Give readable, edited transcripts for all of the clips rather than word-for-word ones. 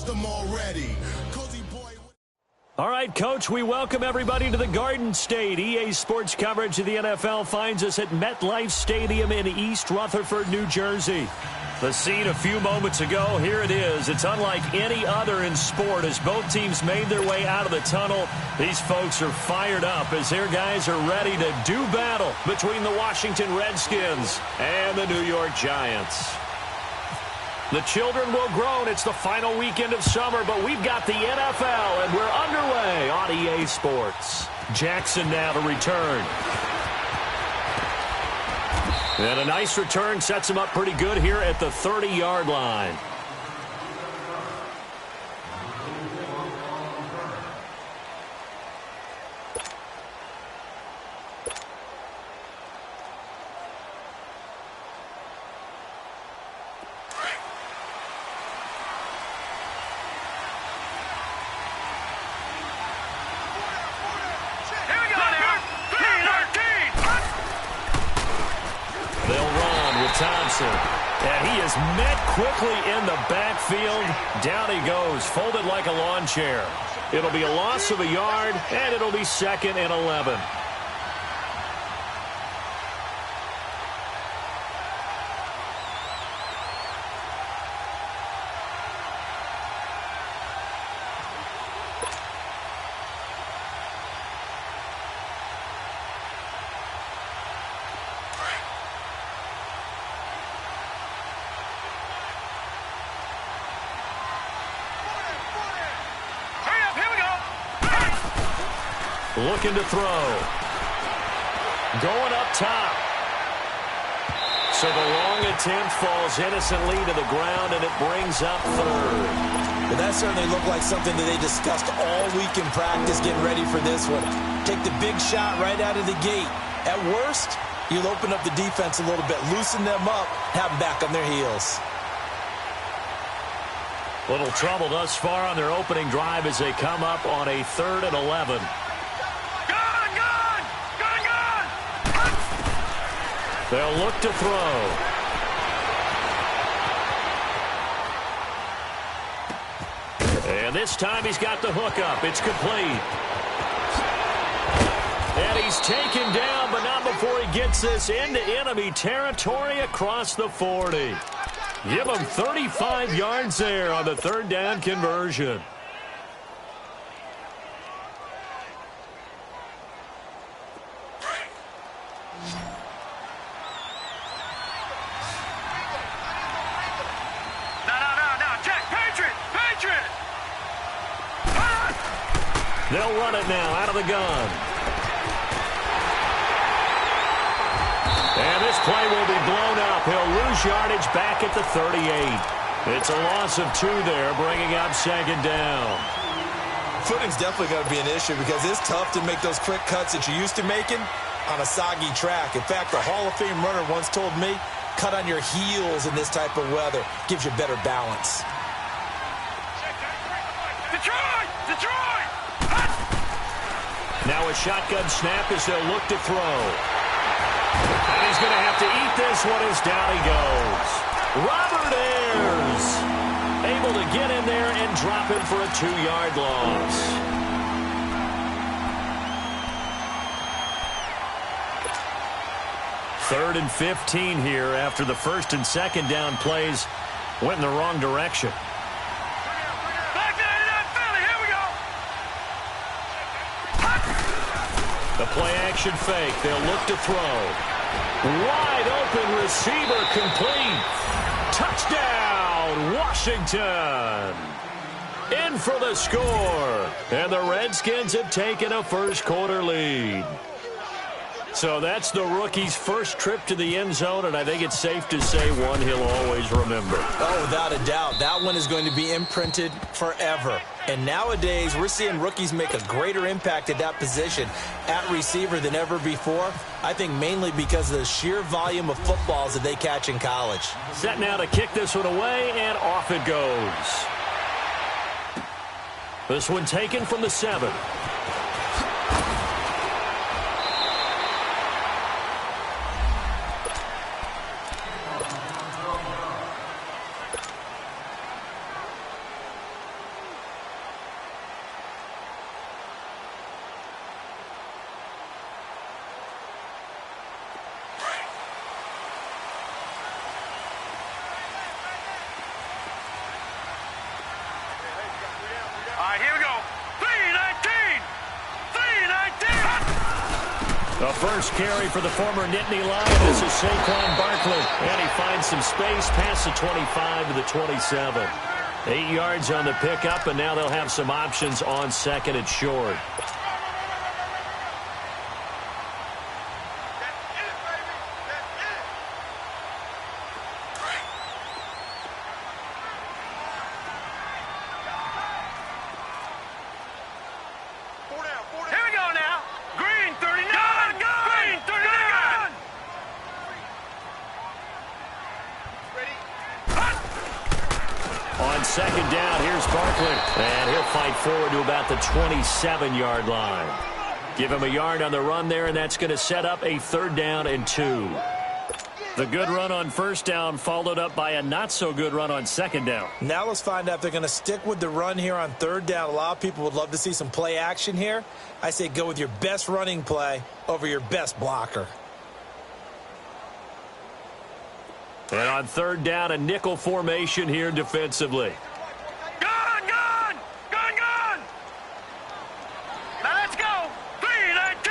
lost them already. Cozy boy. All right, Coach, we welcome everybody to the Garden State. EA Sports coverage of the NFL finds us at MetLife Stadium in East Rutherford, New Jersey. The scene a few moments ago, here it is. It's unlike any other in sport as both teams made their way out of the tunnel. These folks are fired up as their guys are ready to do battle between the Washington Redskins and the New York Giants. The children will groan. It's the final weekend of summer, but we've got the NFL, and we're underway on EA Sports. Jackson now to return. And a nice return sets him up pretty good here at the 30-yard line. And he is met quickly in the backfield. Down he goes, folded like a lawn chair. It'll be a loss of a yard, and it'll be 2nd and 11. Looking to throw. Going up top. So the long attempt falls innocently to the ground, and it brings up 3rd. Well, that certainly looked like something that they discussed all week in practice, getting ready for this one. Take the big shot right out of the gate. At worst, you'll open up the defense a little bit, loosen them up, have them back on their heels. Little trouble thus far on their opening drive as they come up on a 3rd and 11. They'll look to throw. And this time he's got the hook up. It's complete. And he's taken down, but not before he gets this into enemy territory across the 40. Give him 35 yards there on the 3rd down conversion. They'll run it now out of the gun. And this play will be blown up. He'll lose yardage back at the 38. It's a loss of 2 there, bringing up 2nd down. Footing's definitely going to be an issue because it's tough to make those quick cuts that you're used to making on a soggy track. In fact, a Hall of Fame runner once told me, cut on your heels in this type of weather. Gives you better balance. Detroit! Now a shotgun snap as they'll look to throw. And he's going to have to eat this one as down he goes. Robert Ayers able to get in there and drop him for a 2-yard loss. Third and 15 here after the 1st and 2nd down plays went in the wrong direction. The play-action fake. They'll look to throw. Wide open receiver complete. Touchdown, Washington. In for the score. And the Redskins have taken a 1st quarter lead. So that's the rookie's first trip to the end zone, and I think it's safe to say one he'll always remember. Oh, without a doubt. That one is going to be imprinted forever. And nowadays, we're seeing rookies make a greater impact at that position at receiver than ever before. I think mainly because of the sheer volume of footballs that they catch in college. Set now to kick this one away, and off it goes. This one taken from the 7. right, here we go. 319! 319! The first carry for the former Nittany Lion. This is Saquon Barkley. And he finds some space past the 25 to the 27. 8 yards on the pickup, and now they'll have some options on second and short. Here we go now. Green 39. Green 39. Ready? On second down, here's Barkley. And he'll fight forward to about the 27-yard line. Give him a yard on the run there, and that's going to set up a 3rd down and 2. The good run on first down followed up by a not-so-good run on second down. Now let's find out if they're going to stick with the run here on 3rd down. A lot of people would love to see some play action here. I say go with your best running play over your best blocker. And on 3rd down, a nickel formation here defensively. Gun, gun! Gun, gun! Now let's go! 319!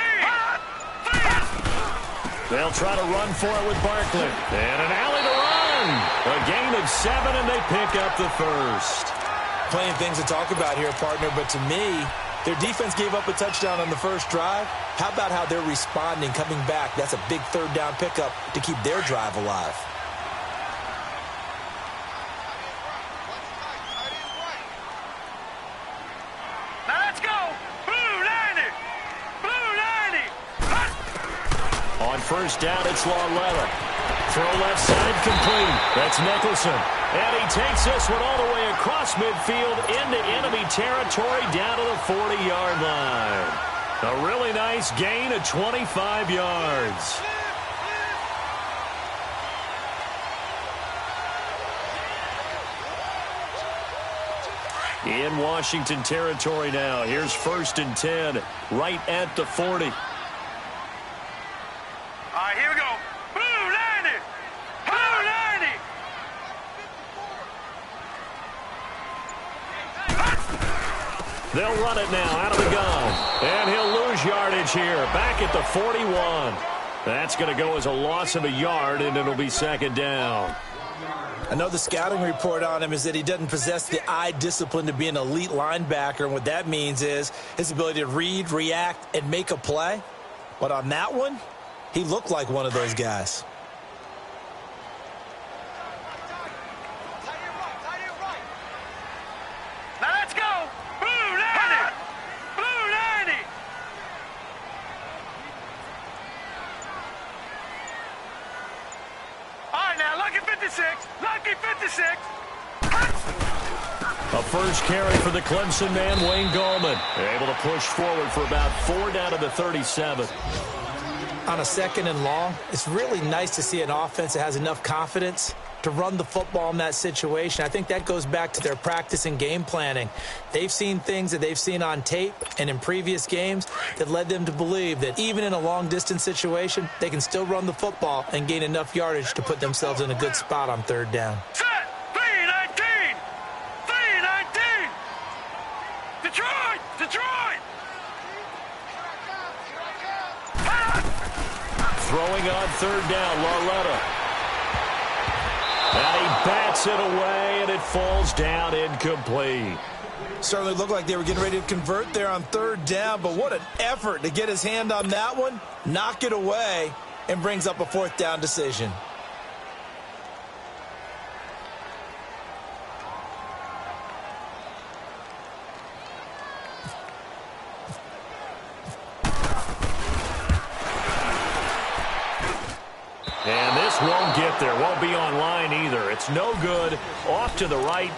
They'll try to run for it with Barkley. And an alley to run. A gain of 7, and they pick up the first. Plenty of things to talk about here, partner, but to me, their defense gave up a touchdown on the first drive. How about how they're responding, coming back? That's a big 3rd down pickup to keep their drive alive. Now let's go! Blue 90! Blue 90! On first down, it's Lauletta. Throw left side complete. That's Nicholson. And he takes this one all the way across midfield into enemy territory down to the 40-yard line. A really nice gain of 25 yards. In Washington territory now. Here's 1st and 10 right at the 40. All right, here we go. Blue 90! Blue 90! They'll run it now out of the gun. And he'll lose yardage here. Back at the 41. That's going to go as a loss of a yard, and it'll be 2nd down. I know the scouting report on him is that he doesn't possess the eye discipline to be an elite linebacker, and what that means is his ability to read, react, and make a play. But on that one, he looked like one of those guys. Now let's go! Blue 90! Blue 90! All right, now, lucky 56! Lucky 56! A first carry for the Clemson man, Wayne Gallman. Able to push forward for about 4 down to the 37. On a 2nd and long, it's really nice to see an offense that has enough confidence to run the football in that situation. I think that goes back to their practice and game planning. They've seen things that they've seen on tape and in previous games that led them to believe that even in a long-distance situation, they can still run the football and gain enough yardage to put themselves in a good spot on 3rd down. Set! 319! 319! Detroit! Detroit! Throwing on 3rd down, Lauletta. And he bats it away, and it falls down incomplete. Certainly looked like they were getting ready to convert there on 3rd down, but what an effort to get his hand on that one, knock it away, and brings up a 4th down decision. And this won't get there. Won't be online either. It's no good. Off to the right.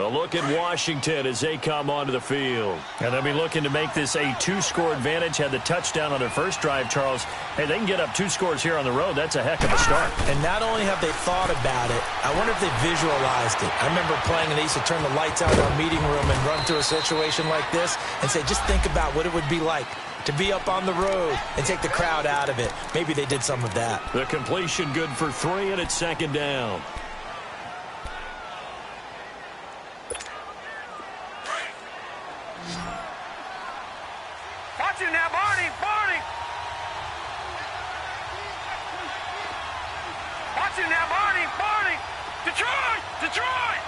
A look at Washington as they come onto the field. And they'll be looking to make this a 2-score advantage. Had the touchdown on their first drive, Charles. Hey, they can get up 2 scores here on the road. That's a heck of a start. And not only have they thought about it, I wonder if they visualized it. I remember playing, and they used to turn the lights out in our meeting room and run through a situation like this and say, just think about what it would be like to be up on the road and take the crowd out of it. Maybe they did some of that. The completion good for 3, and it's second down. Watch it now, Barney. Barney. Watch it now, Barney. Barney. Detroit. Detroit.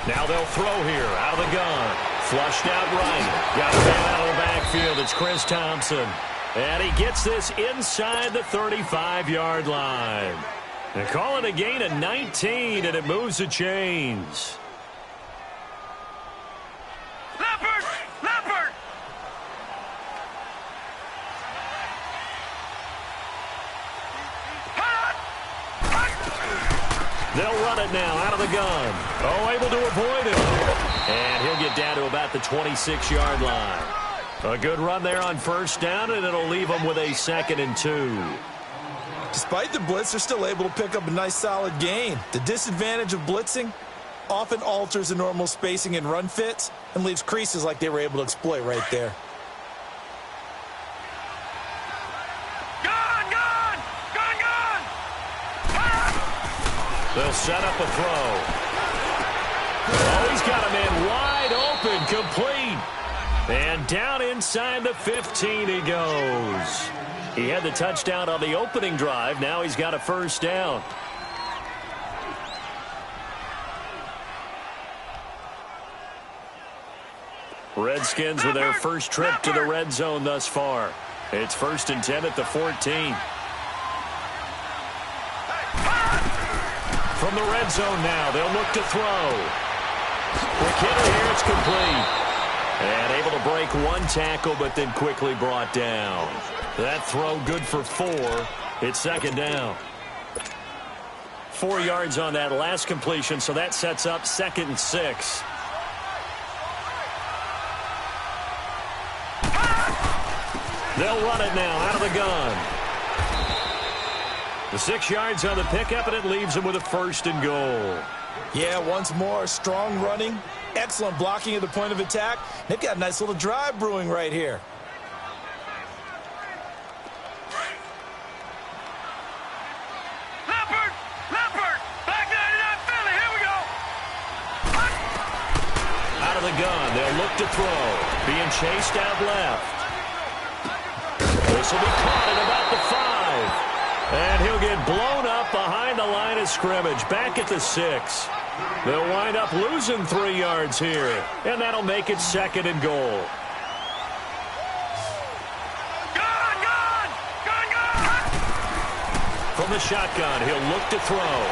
Now they'll throw here out of the gun. Flushed out right. Got a man out of the backfield. It's Chris Thompson. And he gets this inside the 35-yard line. They call it a gain of 19, and it moves the chains. Leopard. Leopard. They'll run it now out of the gun. Oh, able to avoid it. And he'll get down to about the 26-yard line. A good run there on first down, and it'll leave them with a 2nd and 2. Despite the blitz, they're still able to pick up a nice solid gain. The disadvantage of blitzing often alters the normal spacing and run fits and leaves creases like they were able to exploit right there. Gun. Gun. Gun. Gun. They'll set up a throw. Oh, he's got a man wide open, complete. And down inside the 15 he goes. He had the touchdown on the opening drive. Now he's got a first down. Redskins with their first trip to the red zone thus far. It's 1st and 10 at the 14. From the red zone now, they'll look to throw. Quick hitter here, it's complete. And able to break one tackle, but then quickly brought down. That throw good for 4. It's 2nd down. 4 yards on that last completion, so that sets up 2nd and 6. They'll run it now out of the gun. The 6 yards on the pickup, and it leaves them with a 1st and goal. Yeah, once more, strong running, excellent blocking at the point of attack. They've got a nice little drive brewing right here. Leopard. Leopard. Black 99 Philly. Here we go. Out of the gun, they'll look to throw. Being chased out left. This will be caught at about the 5. And he'll get blown up behind the line of scrimmage, back at the 6. They'll wind up losing 3 yards here, and that'll make it 2nd and goal. Gun. Gun. Gun. Gun. From the shotgun, he'll look to throw.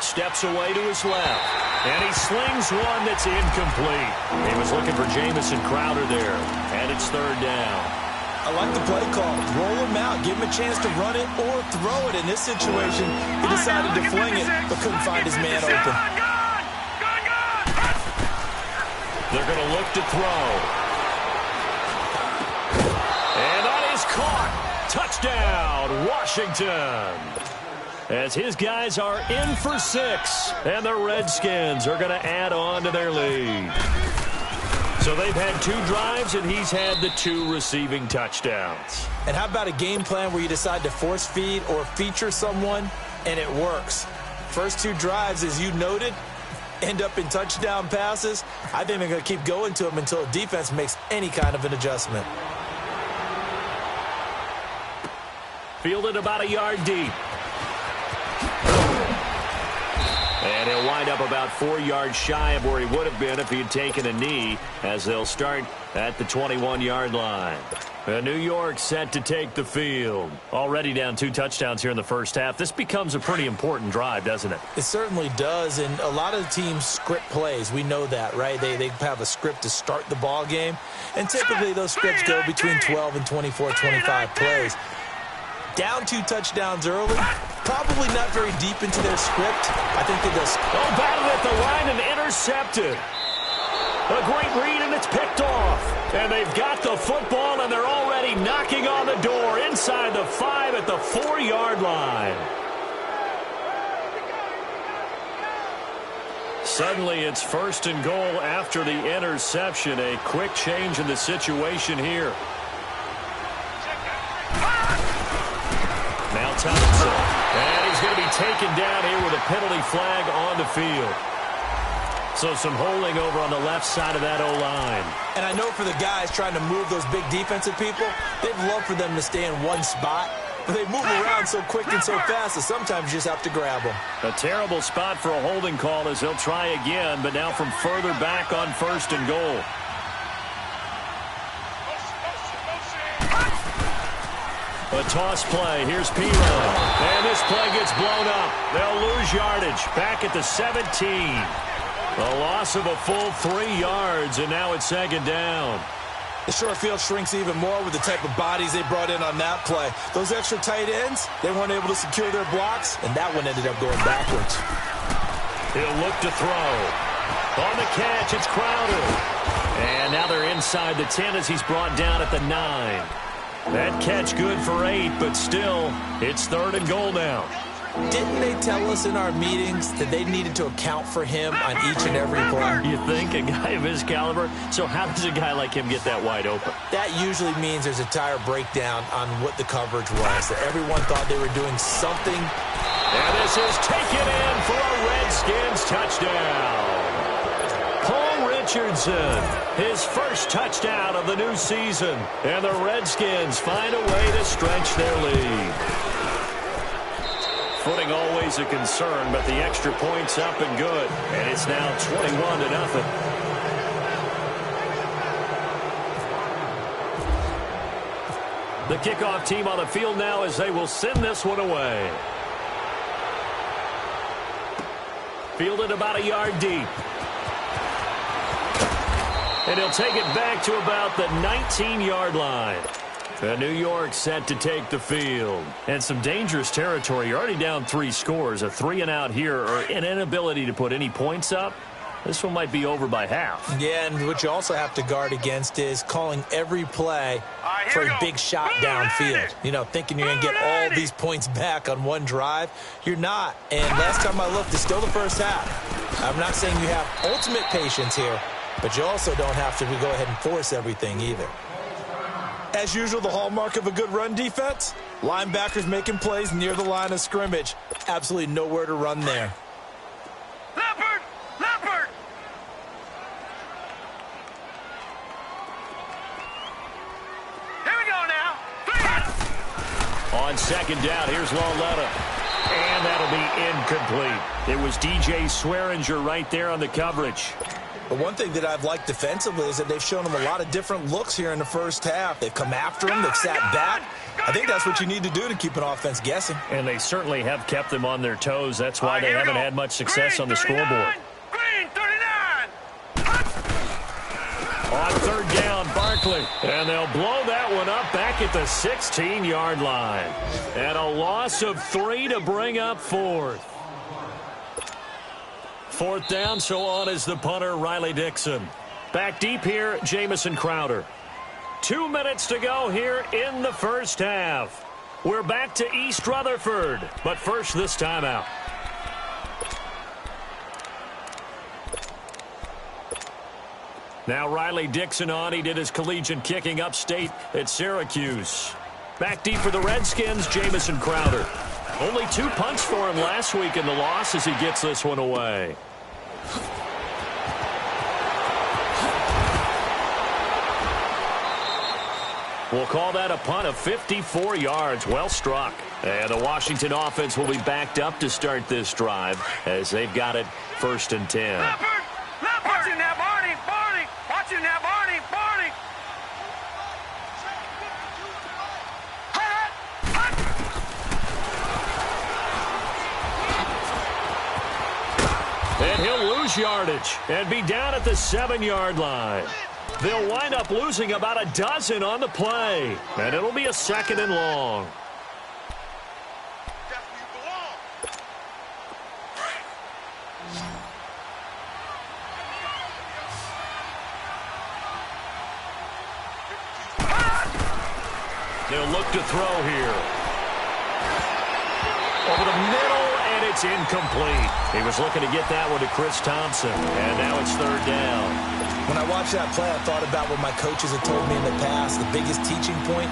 Steps away to his left, and he slings one that's incomplete. He was looking for Jamison Crowder there, and it's 3rd down. I like the play call. Roll him out. Give him a chance to run it or throw it. In this situation, he decided to fling it, but couldn't find his man open. Gun. Gun. Gun. They're going to look to throw. And that is caught. Touchdown, Washington. As his guys are in for 6, and the Redskins are going to add on to their lead. So they've had 2 drives, and he's had the 2 receiving touchdowns. And how about a game plan where you decide to force feed or feature someone, and it works? First 2 drives, as you noted, end up in touchdown passes. I think they're going to keep going to them until the defense makes any kind of an adjustment. Fielded about a yard deep. And he'll wind up about 4 yards shy of where he would have been if he had taken a knee, as they'll start at the 21-yard line. New York set to take the field. Already down 2 touchdowns here in the first half. This becomes a pretty important drive, doesn't it? It certainly does, and a lot of teams script plays. We know that, right? They have a script to start the ball game, and typically those scripts go between 12 and 24, 25 plays. Down 2 touchdowns early, probably not very deep into their script. I think they just... Oh, batted at the line and intercepted. A great read, and it's picked off. And they've got the football, and they're already knocking on the door inside the 5 at the 4-yard line. Suddenly it's 1st and goal after the interception. A quick change in the situation here. Now Thompson. And he's going to be taken down here with a penalty flag on the field. So some holding over on the left side of that O-line. And I know for the guys trying to move those big defensive people, they'd love for them to stay in one spot. But they move around so quick and so fast that sometimes you just have to grab them. A terrible spot for a holding call as he'll try again, but now from further back on 1st and goal. A toss play. Here's Pirro. And this play gets blown up. They'll lose yardage. Back at the 17. A loss of a full 3 yards, and now it's 2nd down. The short field shrinks even more with the type of bodies they brought in on that play. Those extra tight ends, they weren't able to secure their blocks, and that one ended up going backwards. He'll look to throw. On the catch, it's Crowder. And now they're inside the 10 as he's brought down at the 9. That catch good for 8, but still, it's 3rd and goal now. Didn't they tell us in our meetings that they needed to account for him on each and every play? You think? A guy of his caliber? So how does a guy like him get that wide open? That usually means there's a tire breakdown on what the coverage was, that everyone thought they were doing something. And this is taken in for a Redskins touchdown. Paul Richardson, his first touchdown of the new season. And the Redskins find a way to stretch their lead. Footing always a concern, but the extra point's up and good. And it's now 21-0. The kickoff team on the field now as they will send this one away. Fielded about a yard deep. And he'll take it back to about the 19-yard line. New York set to take the field. And some dangerous territory. You're already down 3 scores. A 3-and-out here, or an inability to put any points up. This one might be over by half. Yeah, and what you also have to guard against is calling every play for a big shot downfield. You know, thinking you're going to get all these points back on one drive. You're not. And last time I looked, it's still the first half. I'm not saying you have ultimate patience here, but you also don't have to go ahead and force everything either. As usual, the hallmark of a good run defense, linebackers making plays near the line of scrimmage. Absolutely nowhere to run there. Leopard! Leopard! Here we go now. On 2nd down, here's Lauletta. And that'll be incomplete. It was DJ Swearinger right there on the coverage. But one thing that I've liked defensively is that they've shown him a lot of different looks here in the first half. They've come after him. They've sat back. I think that's what you need to do to keep an offense guessing. And they certainly have kept them on their toes. That's why they haven't had much success on the scoreboard. Green 39! On 3rd down, Barkley. And they'll blow that one up back at the 16-yard line. And a loss of 3 to bring up 4th. 4th down, so on is the punter, Riley Dixon. Back deep here, Jamison Crowder. 2 minutes to go here in the first half. We're back to East Rutherford, but first this timeout. Now Riley Dixon on. He did his collegiate kicking upstate at Syracuse. Back deep for the Redskins, Jamison Crowder. Only 2 punts for him last week in the loss as he gets this one away. We'll call that a punt of 54 yards. Well struck. And the Washington offense will be backed up to start this drive as they've got it 1st and 10. Leopard! Leopard! Watch him now, Barney! Barney! Watch him now, Barney! Barney! And he'll lose yardage and be down at the 7-yard line. They'll wind up losing about a dozen on the play. And it'll be a 2nd and long. They'll look to throw here. Over the middle, and it's incomplete. He was looking to get that one to Chris Thompson, and now it's third down. When I watched that play, I thought about what my coaches had told me in the past. The biggest teaching point,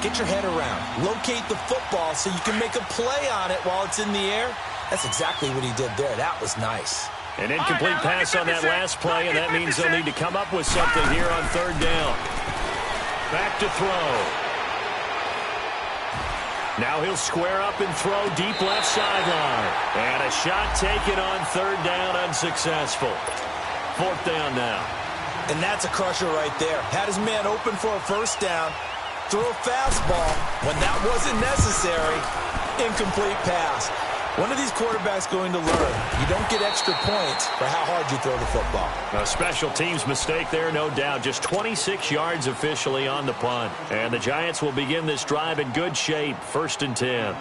get your head around. Locate the football so you can make a play on it while it's in the air. That's exactly what he did there. That was nice. An incomplete pass on that last play, and that means they'll need to come up with something here on third down. Back to throw. Now he'll square up and throw deep left sideline. And a shot taken on third down, unsuccessful. Fourth down now. And that's a crusher right there. Had his man open for a first down. Throw a fastball when that wasn't necessary. Incomplete pass. When are these quarterbacks going to learn? You don't get extra points for how hard you throw the football. A special teams mistake there, no doubt. Just 26 yards officially on the punt. And the Giants will begin this drive in good shape. 1st and 10.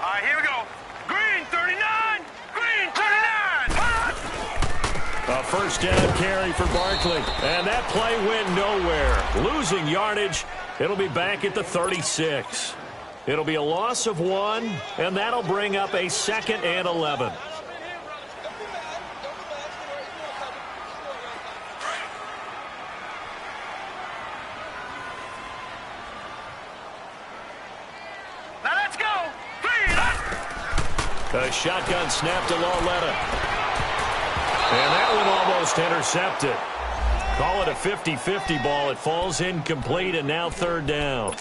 All right, here we go. Green 39. Green 39. A first down carry for Barkley. And that play went nowhere. Losing yardage. It'll be back at the 36. It'll be a loss of 1, and that'll bring up a 2nd and 11. Now let's go. Green. A shotgun snap to Lauletta. And that one almost intercepted. Call it a 50-50 ball. It falls incomplete, and now third down.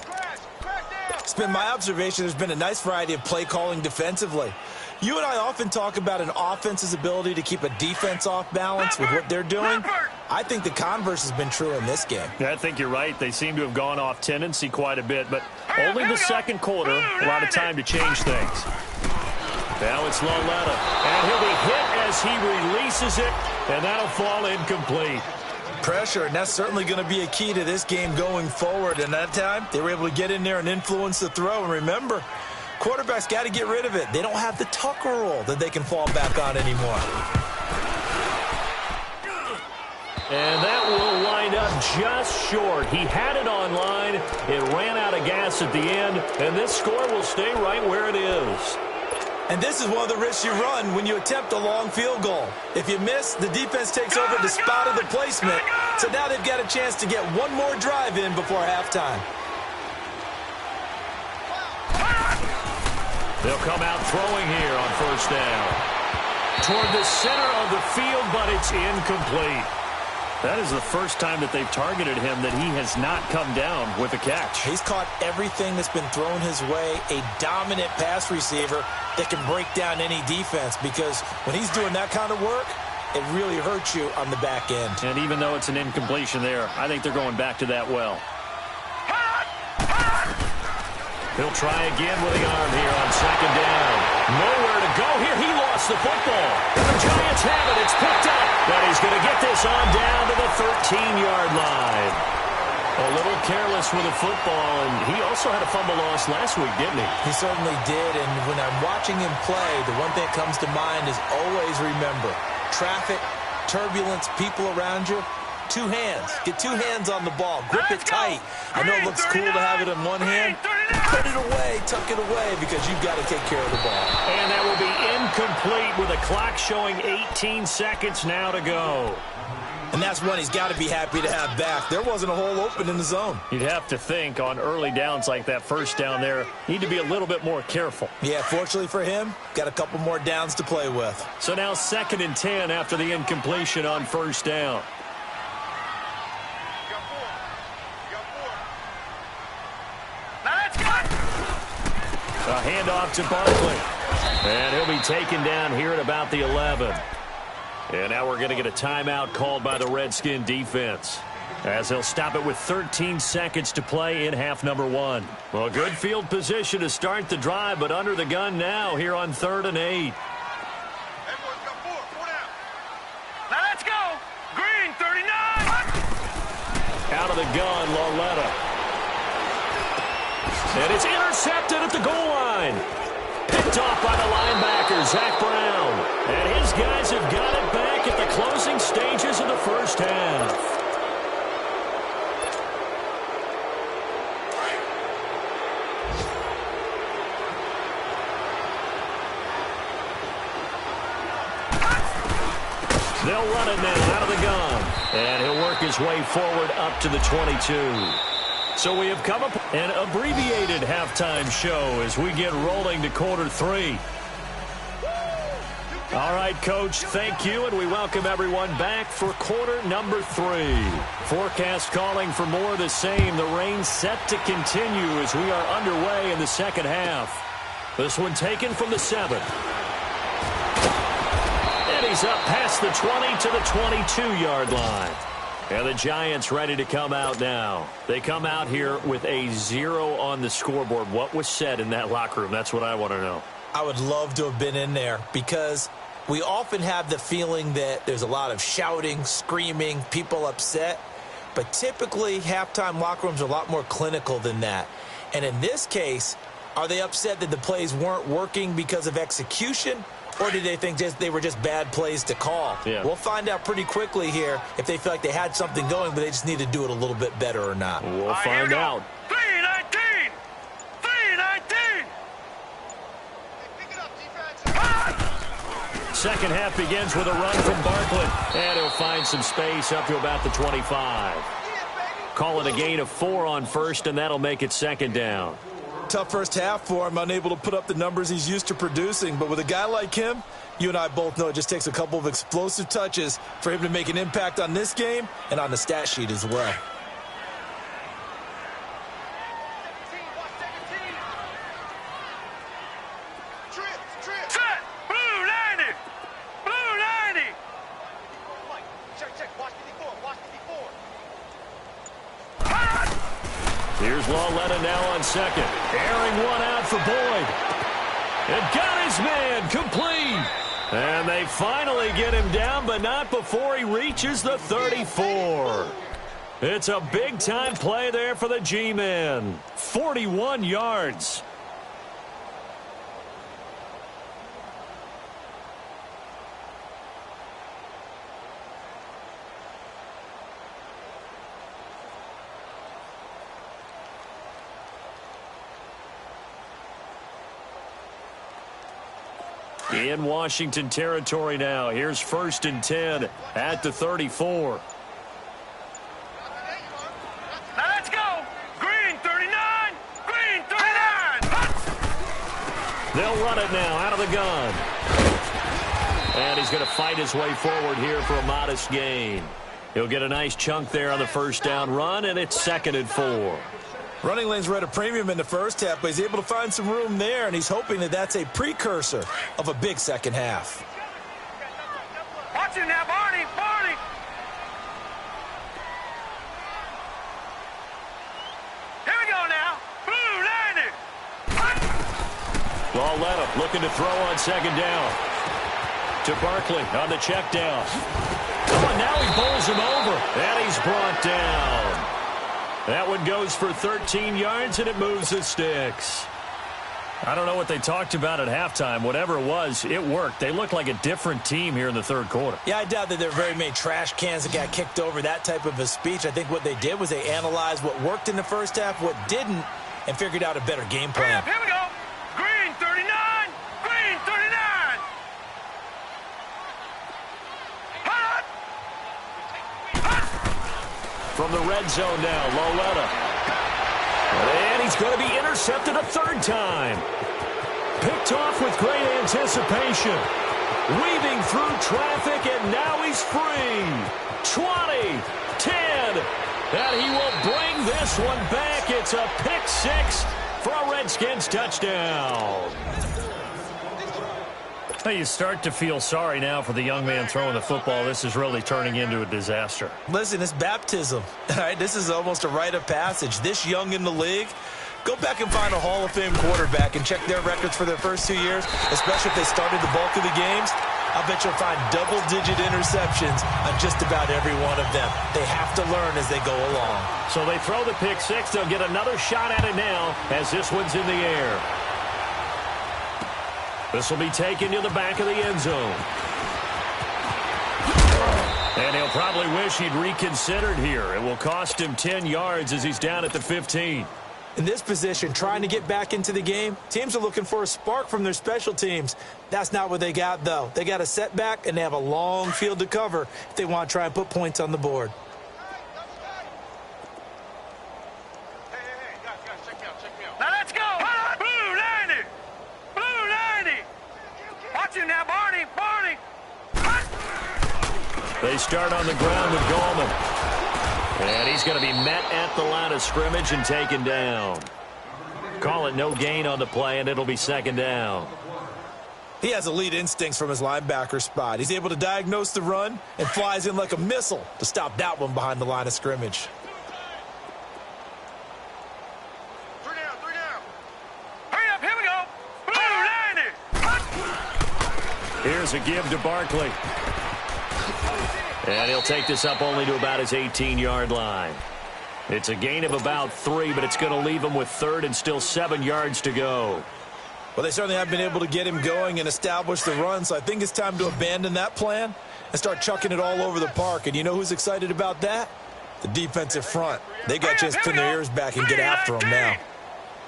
It's been my observation there's been a nice variety of play calling defensively. You and I often talk about an offense's ability to keep a defense off balance with what they're doing. I think the converse has been true in this game. Yeah, I think you're right. They seem to have gone off tendency quite a bit, but only the second quarter, a lot of time to change things. Now it's Lauletta, and he'll be hit as he releases it, and that'll fall incomplete. Pressure, and that's certainly going to be a key to this game going forward. And that time, they were able to get in there and influence the throw. And remember, quarterbacks got to get rid of it. They don't have the Tucker rule that they can fall back on anymore. And that will wind up just short. He had it on line. It ran out of gas at the end, and this score will stay right where it is. And this is one of the risks you run when you attempt a long field goal. If you miss, the defense takes over the spot of the placement. So now they've got a chance to get one more drive in before halftime. They'll come out throwing here on first down. Toward the center of the field, but it's incomplete. That is the first time that they've targeted him that he has not come down with a catch. He's caught everything that's been thrown his way. A dominant pass receiver that can break down any defense, because when he's doing that kind of work, it really hurts you on the back end. And even though it's an incompletion there, I think they're going back to that well. He'll try again with the arm here on second down. Nowhere to go here. He lost the football. The Giants have it. It's picked up. But he's going to get this on down to the 13-yard line. A little careless with the football, and he also had a fumble loss last week, didn't he? He certainly did, and when I'm watching him play, the one thing that comes to mind is always remember, traffic, turbulence, people around you, two hands. Get two hands on the ball. Grip it tight. I know it looks cool to have it in one hand. Put it away, tuck it away, because you've got to take care of the ball. And that will be incomplete with a clock showing 18 seconds now to go. And that's one he's got to be happy to have back. There wasn't a hole open in the zone. You'd have to think on early downs like that first down there, need to be a little bit more careful. Yeah, fortunately for him, got a couple more downs to play with. So now 2nd and 10 after the incompletion on first down. A handoff to Barkley. And he'll be taken down here at about the 11. And now we're going to get a timeout called by the Redskin defense, as they'll stop it with 13 seconds to play in half number 1. Well, good field position to start the drive, but under the gun now here on 3rd and 8. Now let's go. Green 39. Out of the gun, Lauletta. And it's intercepted at the goal line. Picked off by the linebacker, Zach Brown. And his guys have got it back at the closing stages of the first half. They'll run it now out of the gun. And he'll work his way forward up to the 22. So we have come up an abbreviated halftime show as we get rolling to quarter 3. All right, Coach, thank you, and we welcome everyone back for quarter number 3. Forecast calling for more of the same. The rain set to continue as we are underway in the second half. This one taken from the 7. And he's up past the 20 to the 22-yard line. And the Giants ready to come out now. They come out here with a 0 on the scoreboard. What was said in that locker room? That's what I want to know. I would love to have been in there because we often have the feeling that there's a lot of shouting, screaming, people upset. But typically, halftime locker rooms are a lot more clinical than that. And in this case, are they upset that the plays weren't working because of execution? Or did they think they were just bad plays to call? Yeah. We'll find out pretty quickly here if they feel like they had something going, but they just need to do it a little bit better or not. We'll find out. 3-19! 3-19! Second half begins with a run from Barkley. And he'll find some space up to about the 25. Call it a gain of 4 on first, and that'll make it second down. Tough first half for him, unable to put up the numbers he's used to producing. But with a guy like him, you and I both know it just takes a couple of explosive touches for him to make an impact on this game and on the stat sheet as well. Set! Blue 90! Blue 90! Here's Lawletta now on second. Airing one out for Boyd. And got his man complete. And they finally get him down, but not before he reaches the 34. It's a big-time play there for the G-Man. 41 yards. In Washington territory now. Here's 1st and 10 at the 34. Now let's go! Green 39! Green 39! They'll run it now out of the gun. And he's going to fight his way forward here for a modest gain. He'll get a nice chunk there on the first down run, and it's 2nd and 4. Running lanes were at a premium in the first half, but he's able to find some room there, and he's hoping that that's a precursor of a big second half. Watch it now, Barney! Barney! Here we go now! Blue 90! Lawletta looking to throw on second down. To Barkley on the check down. Oh, and now he bowls him over. And he's brought down. That one goes for 13 yards, and it moves the sticks. I don't know what they talked about at halftime. Whatever it was, it worked. They look like a different team here in the third quarter. Yeah, I doubt that there are very many trash cans that got kicked over, that type of a speech. I think what they did was they analyzed what worked in the first half, what didn't, and figured out a better game plan. Here we go! Green 39! Green 39! Hot! From the red zone now, Lawletta. And he's going to be intercepted a third time. Picked off with great anticipation. Weaving through traffic, and now he's free. 20, 10, and he will bring this one back. It's a pick six for a Redskins touchdown. You start to feel sorry now for the young man throwing the football. This is really turning into a disaster. Listen, it's baptism. All right, this is almost a rite of passage. This young in the league, go back and find a Hall of Fame quarterback and check their records for their first 2 years, especially if they started the bulk of the games. I bet you'll find double-digit interceptions on just about every one of them. They have to learn as they go along. So they throw the pick six. They'll get another shot at it now as this one's in the air. This will be taken to the back of the end zone. And he'll probably wish he'd reconsidered here. It will cost him 10 yards as he's down at the 15. In this position, trying to get back into the game, teams are looking for a spark from their special teams. That's not what they got, though. They got a setback, and they have a long field to cover if they want to try and put points on the board. Now let's go. Blue 90. Blue 90. Watch him now, Barney. Barney. They start on the ground with Gallman. And he's going to be met at the line of scrimmage and taken down. Call it no gain on the play, and it'll be second down. He has elite instincts from his linebacker spot. He's able to diagnose the run and flies in like a missile to stop that one behind the line of scrimmage. Three down. Hurry up, here we go. Blue 90. Here's a give to Barkley. And he'll take this up only to about his 18-yard line. It's a gain of about 3, but it's going to leave him with third and still 7 yards to go. Well, they certainly have been able to get him going and establish the run, so I think it's time to abandon that plan and start chucking it all over the park. And you know who's excited about that? The defensive front. They got a chance to turn their ears back and get after him now.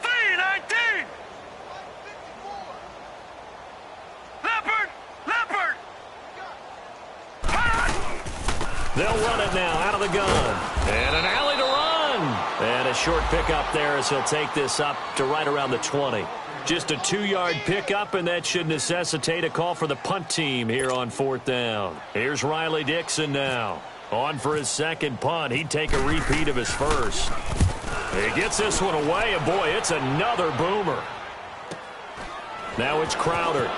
319. Leopard. They'll run it now out of the gun. And an alley to run. And a short pickup there as he'll take this up to right around the 20. Just a 2-yard pickup, and that should necessitate a call for the punt team here on 4th down. Here's Riley Dixon now. On for his second punt. He'd take a repeat of his first. He gets this one away, and boy, it's another boomer. Now it's Crowder.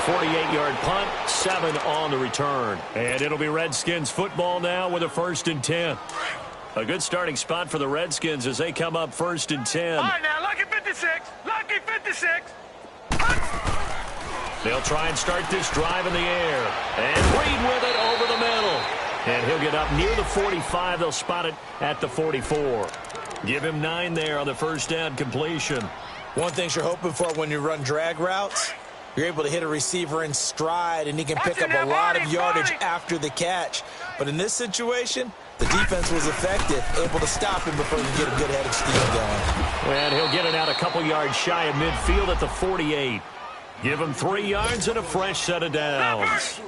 48-yard punt, 7 on the return. And it'll be Redskins football now with a 1st and 10. A good starting spot for the Redskins as they come up 1st and 10. All right, now, lucky 56. Lucky 56. They'll try and start this drive in the air. And Reed with it over the middle. And he'll get up near the 45. They'll spot it at the 44. Give him 9 there on the first down completion. One thing you're hoping for when you run drag routes, you're able to hit a receiver in stride, and he can pick up a lot of yardage after the catch. But in this situation, the defense was effective, able to stop him before he could get a good head of steam going. And he'll get it out a couple yards shy of midfield at the 48. Give him 3 yards and a fresh set of downs.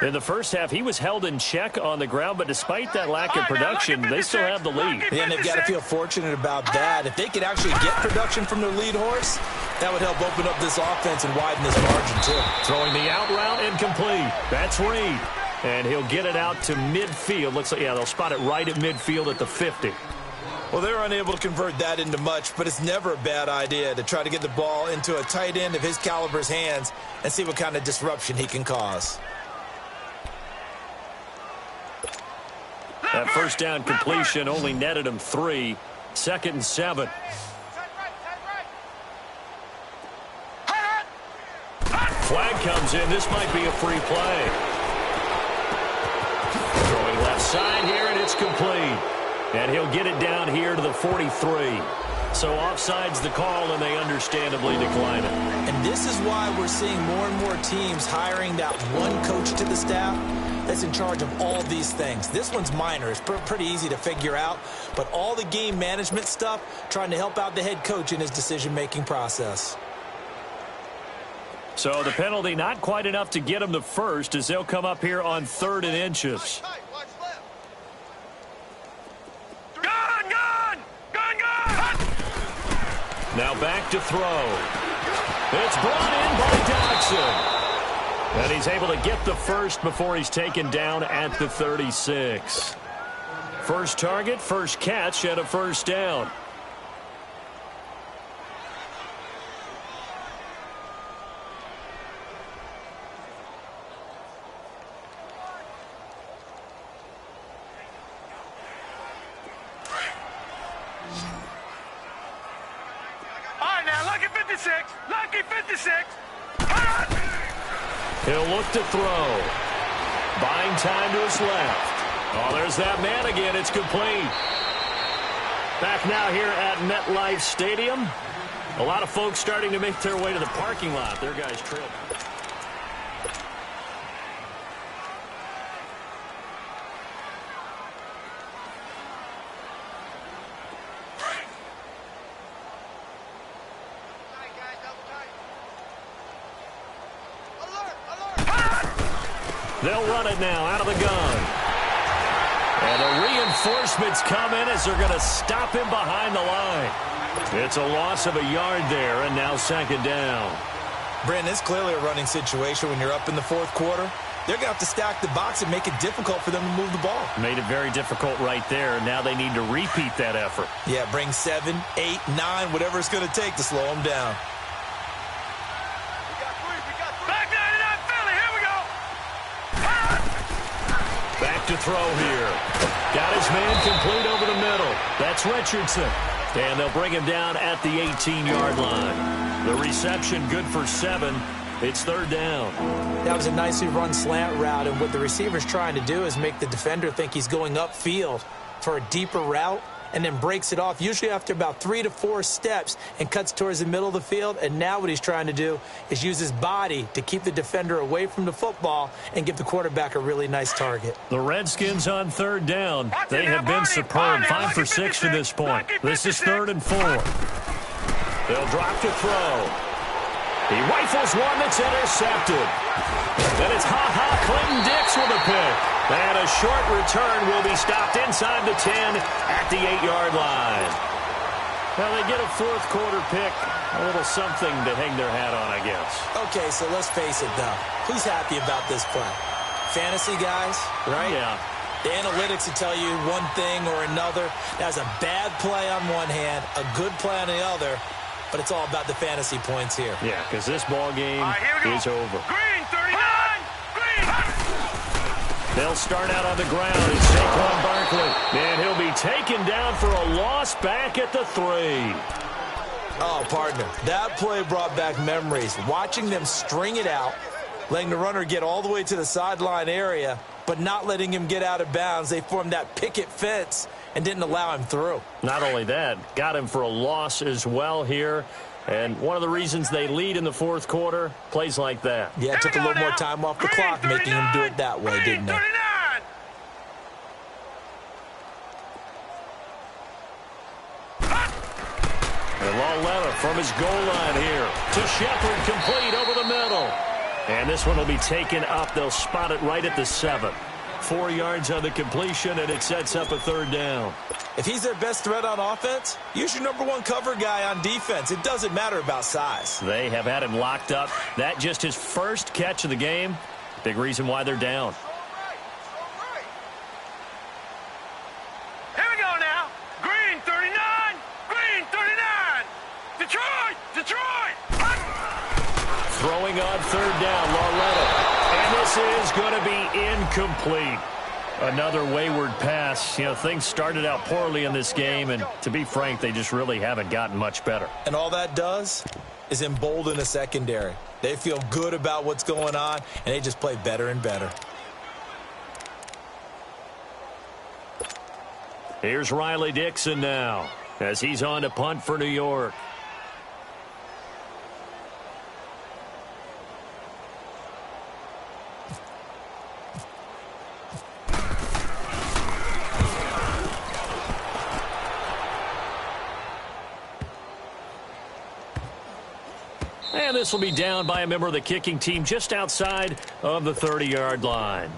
In the first half, he was held in check on the ground, but despite that lack of production, they still have the lead. And they've got to feel fortunate about that. If they could actually get production from their lead horse, that would help open up this offense and widen this margin, too. Throwing the out route incomplete. That's Reed. And he'll get it out to midfield. Looks like, yeah, they'll spot it right at midfield at the 50. Well, they're unable to convert that into much, but it's never a bad idea to try to get the ball into a tight end of his caliber's hands and see what kind of disruption he can cause. That first down completion only netted him 3. 2nd and 7. Flag comes in. This might be a free play. Throwing left side here, and it's complete. And he'll get it down here to the 43. So offside's the call, and they understandably decline it. And this is why we're seeing more and more teams hiring that one coach to the staff that's in charge of all these things. This one's minor. It's pretty easy to figure out. But all the game management stuff, trying to help out the head coach in his decision-making process. So the penalty not quite enough to get them the first as they'll come up here on 3rd and inches. Now back to throw. It's brought in by Dodson. And he's able to get the first before he's taken down at the 36. First target, first catch, and a first down. Lucky 56. He'll look to throw. Buying time to his left. Oh, there's that man again. It's complete. Back now here at MetLife Stadium. A lot of folks starting to make their way to the parking lot. Their guys trail. They'll run it now out of the gun. And the reinforcements come in as they're going to stop him behind the line. It's a loss of a yard there, and now second down. Brandon, it's clearly a running situation when you're up in the fourth quarter. They're going to have to stack the box and make it difficult for them to move the ball. Made it very difficult right there. Now they need to repeat that effort. Yeah, bring 7, 8, 9, whatever it's going to take to slow them down. Back 99 Philly, here we go. Back to throw here. Got his man complete over the middle. That's Richardson. And they'll bring him down at the 18-yard line. The reception good for 7. It's third down. That was a nicely run slant route, and what the receiver's trying to do is make the defender think he's going upfield for a deeper route and then breaks it off, usually after about 3 to 4 steps, and cuts towards the middle of the field. And now what he's trying to do is use his body to keep the defender away from the football and give the quarterback a really nice target. The Redskins on third down. They have been superb. 5 for 6 to this point. This is 3rd and 4. They'll drop to throw. He rifles one that's intercepted. Then it's Clinton Dix with a pick. And a short return will be stopped inside the 10 at the 8-yard line. Well, they get a fourth quarter pick. A little something to hang their hat on, I guess. Okay, so let's face it, though. Who's happy about this play? Fantasy guys, right? Yeah. The analytics will tell you one thing or another. That's a bad play on one hand, a good play on the other. But it's all about the fantasy points here. Yeah, because this ball game is over. Green, 39! Green! They'll start out on the ground. It's Saquon Barkley. And he'll be taken down for a loss back at the 3. Oh, partner, that play brought back memories. Watching them string it out, letting the runner get all the way to the sideline area, but not letting him get out of bounds. They formed that picket fence and didn't allow him through. Not only that, got him for a loss as well here. And one of the reasons they lead in the fourth quarter, plays like that. Yeah, it took a little more time off the clock, making him do it that way, didn't it? And Lauletta from his goal line here to Shepard, complete over the middle. And this one will be taken up. They'll spot it right at the 7. 4 yards on the completion, and it sets up a third down. If he's their best threat on offense, use your #1 cover guy on defense. It doesn't matter about size. They have had him locked up. That just his first catch of the game. Big reason why they're down. Here we go now. Green, 39! Green, 39! Detroit! Detroit! Throwing on third down, Lauletta. And this is going to be incomplete. Another wayward pass. You know, things started out poorly in this game, and to be frank, they just really haven't gotten much better. And all that does is embolden the secondary. They feel good about what's going on, and they just play better and better. Here's Riley Dixon now, as he's on to punt for New York. And this will be down by a member of the kicking team just outside of the 30-yard line.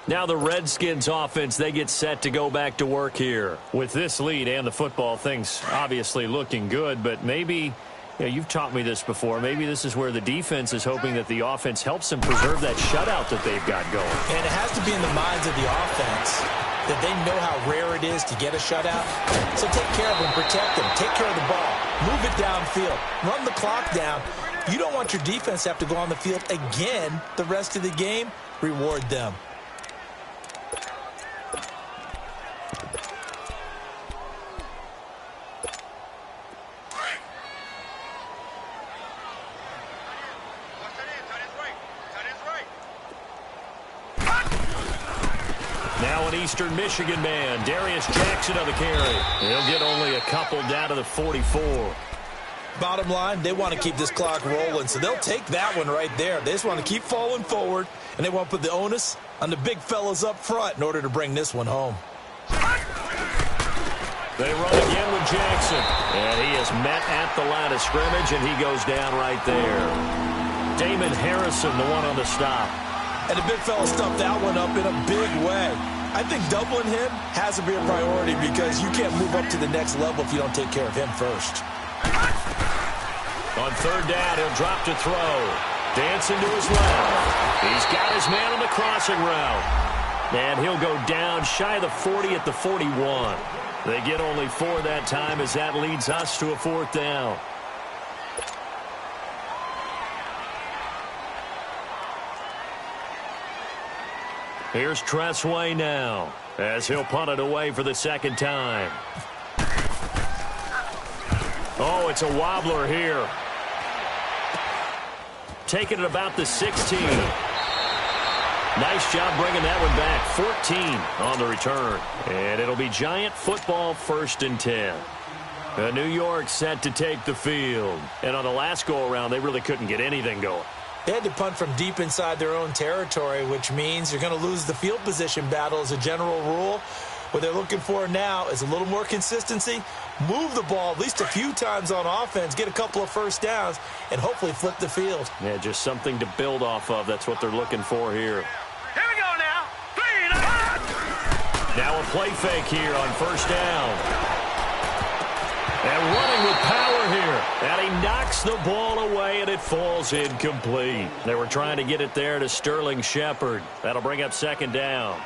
Now the Redskins offense, they get set to go back to work here. With this lead and the football, things obviously looking good, but maybe, you've taught me this before, maybe this is where the defense is hoping that the offense helps them preserve that shutout that they've got going. And it has to be in the minds of the offense that they know how rare it is to get a shutout. So take care of them, protect them, take care of the ball, move it downfield, run the clock down. You don't want your defense to have to go on the field again the rest of the game. Reward them. Now an Eastern Michigan man, Darius Jackson on the carry. He'll get only a couple down to the 44. Bottom line, they want to keep this clock rolling, so they'll take that one right there. They just want to keep falling forward, and they want to put the onus on the big fellas up front in order to bring this one home. They run again with Jackson, and he is met at the line of scrimmage, and he goes down right there. Damon Harrison, the one on the stop. And the big fella stuffed that one up in a big way. I think doubling him has to be a priority because you can't move up to the next level if you don't take care of him first. On third down, he'll drop to throw. Dancing to his left. He's got his man on the crossing route. And he'll go down shy of the 40 at the 41. They get only 4 that time as that leads us to a 4th down. Here's Tressway now as he'll punt it away for the 2nd time. Oh, it's a wobbler here. Taking it about the 16. Nice job bringing that one back. 14 on the return. And it'll be Giant football 1st and 10. New York set to take the field. And on the last go-around, they really couldn't get anything going. They had to punt from deep inside their own territory, which means you're going to lose the field position battle as a general rule. What they're looking for now is a little more consistency, move the ball at least a few times on offense, get a couple of first downs, and hopefully flip the field. Yeah, just something to build off of. That's what they're looking for here. Here we go now. 3 and a half. Now a play fake here on 1st down. And running with power here. And he knocks the ball away, and it falls incomplete. They were trying to get it there to Sterling Shepard. That'll bring up 2nd down.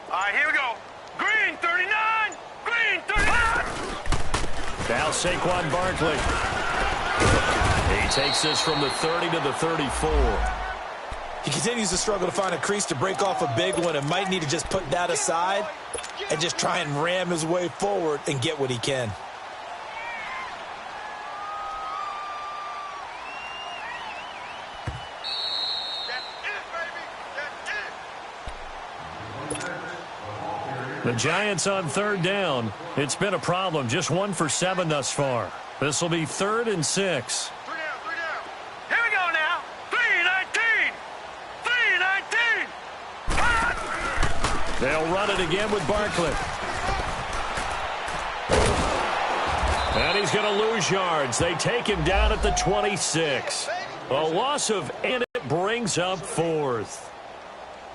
All right, here we go. Green 39. Green 39. Now Saquon Barkley. He takes this from the 30 to the 34. He continues to struggle to find a crease to break off a big one and might need to just put that aside and just try and ram his way forward and get what he can. The Giants on 3rd down. It's been a problem. Just 1 for 7 thus far. This will be 3rd and 6. 3 down, 3 down. Here we go now. 3-19. 3-19. They'll run it again with Barkley. And he's going to lose yards. They take him down at the 26. A loss of, and it brings up 4th.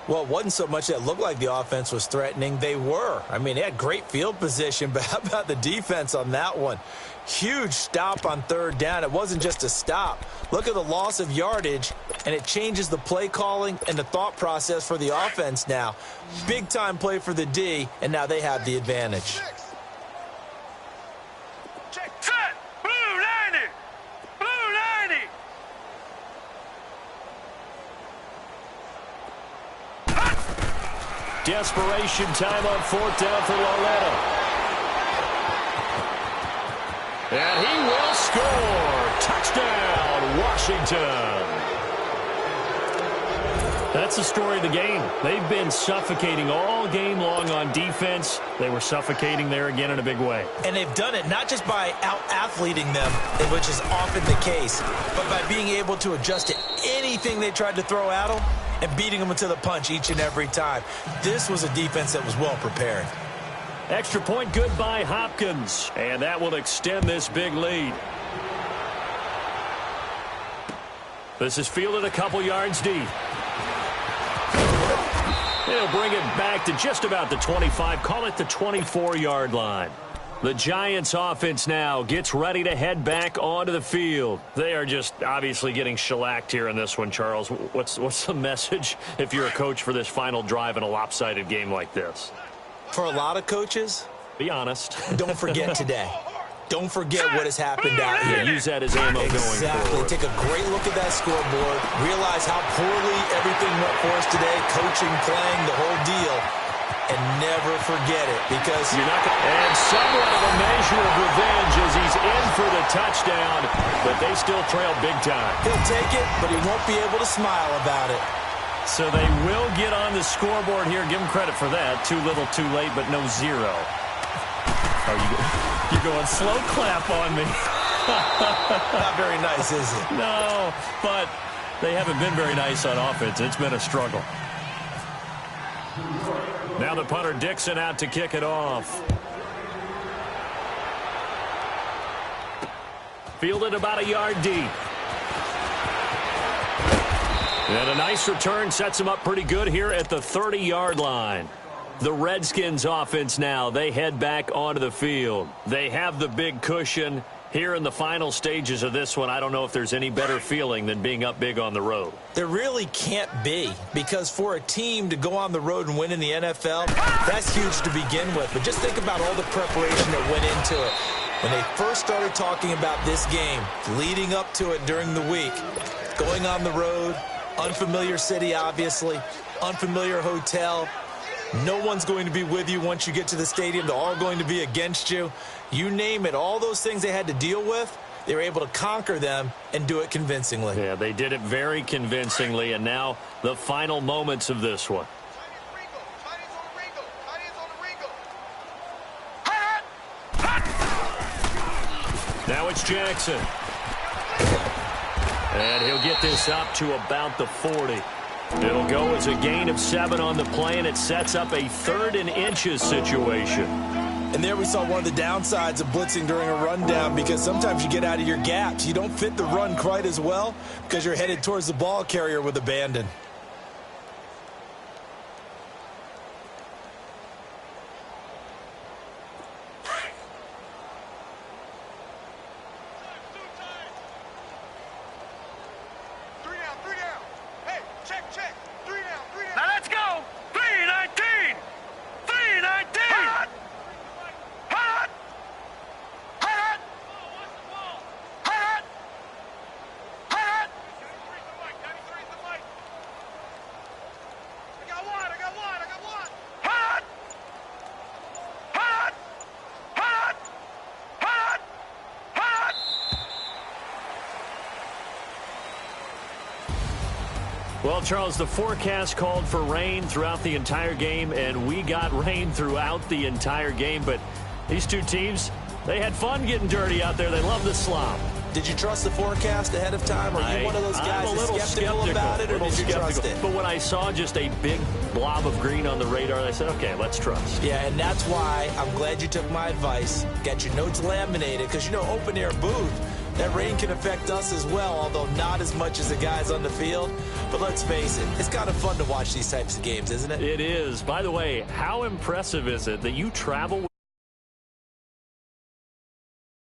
Well, it wasn't so much that it looked like the offense was threatening. They were. I mean, they had great field position, but how about the defense on that one? Huge stop on 3rd down. It wasn't just a stop. Look at the loss of yardage, and it changes the play calling and the thought process for the offense now. Big-time play for the D, and now they have the advantage. Set. Blue 90. Blue 90. Desperation time on 4th down for Lauletta. And he will score. Touchdown, Washington. That's the story of the game. They've been suffocating all game long on defense. They were suffocating there again in a big way. And they've done it not just by out-athleting them, which is often the case, but by being able to adjust to anything they tried to throw at them and beating them into the punch each and every time. This was a defense that was well prepared. Extra point good by Hopkins. And that will extend this big lead. This is fielded a couple yards deep. He'll bring it back to just about the 25. Call it the 24-yard line. The Giants offense now gets ready to head back onto the field. They are just obviously getting shellacked here in this one, Charles. What's the message if you're a coach for this final drive in a lopsided game like this? For a lot of coaches, be honest. Don't forget today. Don't forget what has happened out here. Use that as ammo going forward. Take a great look at that scoreboard. Realize how poorly everything went for us today. Coaching, playing, the whole deal. And never forget it, because you're not going to. And somewhat of a measure of revenge as he's in for the touchdown, but they still trail big time. He'll take it, but he won't be able to smile about it. So they will get on the scoreboard here. Give them credit for that. Too little, too late, but no zero. Oh, you're going slow clap on me. Not very nice, is it? No, but they haven't been very nice on offense. It's been a struggle. Now the punter Dixon out to kick it off. Fielded about a yard deep. And a nice return sets him up pretty good here at the 30-yard line. The Redskins offense now, they head back onto the field. They have the big cushion here in the final stages of this one. I don't know if there's any better feeling than being up big on the road. There really can't be, because for a team to go on the road and win in the NFL, that's huge to begin with. But just think about all the preparation that went into it. When they first started talking about this game, leading up to it during the week, going on the road, unfamiliar city, obviously, unfamiliar hotel. No one's going to be with you once you get to the stadium. They're all going to be against you. You name it, all those things they had to deal with, they were able to conquer them and do it convincingly. Yeah, they did it very convincingly, and now the final moments of this one. Now it's Jackson. And he'll get this up to about the 40. It'll go as a gain of 7 on the play, and it sets up a 3rd and inches situation. And there we saw one of the downsides of blitzing during a rundown, because sometimes you get out of your gaps. You don't fit the run quite as well because you're headed towards the ball carrier with abandon. Now let's go. 319. 319. Hot. Hot. Hot. Hot. Hot. I got one. Hot. Hot. Hot. Hot. Hot. Well, Charles, the forecast called for rain throughout the entire game, and we got rain throughout the entire game. But these two teams, they had fun getting dirty out there. They love the slop. Did you trust the forecast ahead of time? Are you one of those guys I'm a little skeptical about it, or did you trust it? But when I saw just a big blob of green on the radar, I said, okay, let's trust. Yeah, and that's why I'm glad you took my advice. Got your notes laminated, because, you know, open-air booth, that rain can affect us as well, although not as much as the guys on the field. But let's face it, it's kind of fun to watch these types of games, isn't it? It is. By the way, how impressive is it that you travel